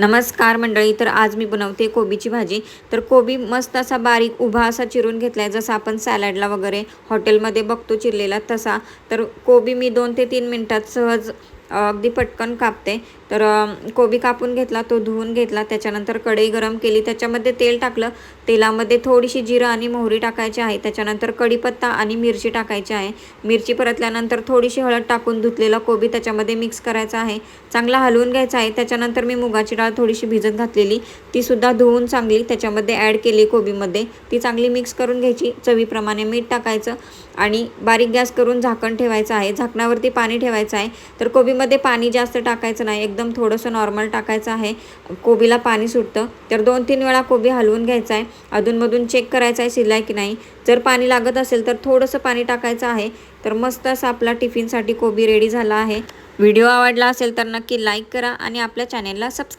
नमस्कार मंडळी, तर आज मी बनवते कोबीची भाजी। तर कोबी मस्त असा बारीक उभा असा चिरून घेतलाय, जसा आपण सॅलडला वगैरे हॉटेलमध्ये बघतो चिरलेला तसा। तर कोबी मी 2 ते 3 मिनिटात सहज अगदी पटकन कापते। तर कोबी कापून घेतला, तो धुवून घेतला, त्याच्यानंतर कढई गरम केली, त्याच्यामध्ये तेल टाकलं। तेलामध्ये थोडीशी जिरं आणि मोहरी टाकायची आहे, त्याच्यानंतर कढीपत्ता आणि मिरची टाकायची आहे। मिरची परतल्यानंतर थोडीशी हळद टाकून धुतलेला कोबी त्याच्यामध्ये मिक्स करायचा आहे, चांगला हलवून घ्यायचा आहे। त्याच्यानंतर मी मुगाची डाळ थोडीशी भिजत घातलेली, ती सुद्धा धुवून चांगली त्याच्यामध्ये ॲड केली कोबीमध्ये, ती चांगली मिक्स करून घ्यायची। चवीप्रमाणे मीठ टाकायचं आणि बारीक गॅस करून झाकण ठेवायचं आहे, झाकणावरती पाणी ठेवायचं आहे। तर कोबीमध्ये पाणी जास्त टाकायचं नाही, एकदम थोडंसं नॉर्मल टाकायचं आहे, कोबीला पाणी सुटतं। तर 2-3 वेळा कोबी हलवून घ्यायचा आहे, अधूनमधून चेक करायचं आहे शिजलाय की नाही। जर पाणी लागत असेल तर थोडंसं पाणी टाकायचं आहे। तर मस्त असा आपला टिफिनसाठी कोबी रेडी झाला आहे। व्हिडिओ आवडला असेल तर नक्की लाईक करा आणि आपल्या चॅनेलला सबस्क्राईब